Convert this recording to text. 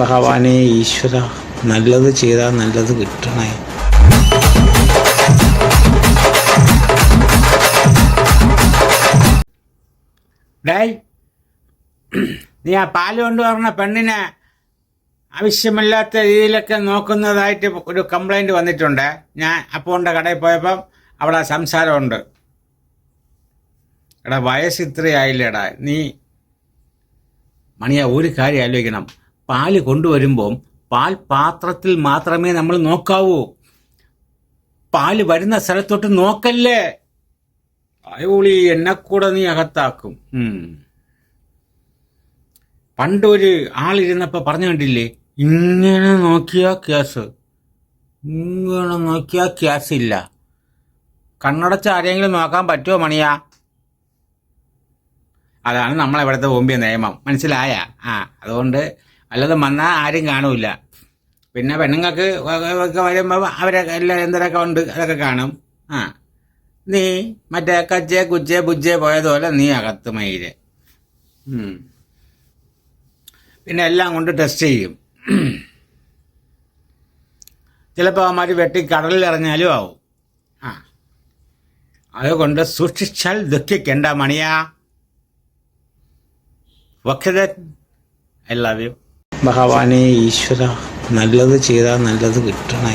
ഭഗവാനെ ഈശ്വര, നല്ലത് ചെയ്താൽ നല്ലത് കിട്ടണേ. ഡേയ്, നീ ആ പാല് കൊണ്ടുവരണ പെണ്ണിനെ ആവശ്യമില്ലാത്ത രീതിയിലൊക്കെ നോക്കുന്നതായിട്ട് ഒരു കംപ്ലൈൻറ്റ് വന്നിട്ടുണ്ട്. ഞാൻ അപ്പോൻ്റെ കടയിൽ പോയപ്പം അവിടെ സംസാരമുണ്ട്. എടാ, വയസ്സ് ഇത്രയായില്ലേടാ. നീ മണിയാ, ഒരു കാര്യം ആലോചിക്കണം. പാല് കൊണ്ടുവരുമ്പം പാൽ പാത്രത്തിൽ മാത്രമേ നമ്മൾ നോക്കാവൂ. പാല് വരുന്ന സ്ഥലത്തോട്ട് നോക്കല്ലേ. അയോളി, എന്നെ കൂടെ നീ അകത്താക്കും. പണ്ടൊരു ആളിരുന്നപ്പോൾ പറഞ്ഞു കണ്ടില്ലേ, ഇങ്ങനെ നോക്കിയാ കേസ്, ഇങ്ങനെ നോക്കിയാ കേസില്ല. കണ്ണടച്ച് ആരെങ്കിലും നോക്കാൻ പറ്റുമോ മണിയാ? അതാണ് നമ്മളെവിടുത്തെ മുമ്പിയ നിയമം, മനസ്സിലായ? അതുകൊണ്ട് വല്ലതും വന്നാൽ ആരും കാണൂല. പിന്നെ പെണ്ണുങ്ങൾക്ക് വരുമ്പോൾ അവരെ എല്ലാം എന്തൊക്കെ ഉണ്ട് അതൊക്കെ കാണും. നീ മറ്റേ കച്ചേ കുച്ചേ ബുജ്ജേ പോയതുപോലെ നീ അകത്ത് മയില്. പിന്നെ എല്ലാം കൊണ്ട് ടെസ്റ്റ് ചെയ്യും. ചിലപ്പോൾ അവന്മാർ വെട്ടി കടലിൽ ഇറങ്ങിയാലും ആവും. അതുകൊണ്ട് സൂക്ഷിച്ചാൽ ദുഃഖിക്കണ്ട മണിയാ. I love you. ഭഗവാനെ ഈശ്വര, നല്ലത് ചെയ്താൽ നല്ലത് കിട്ടണേ.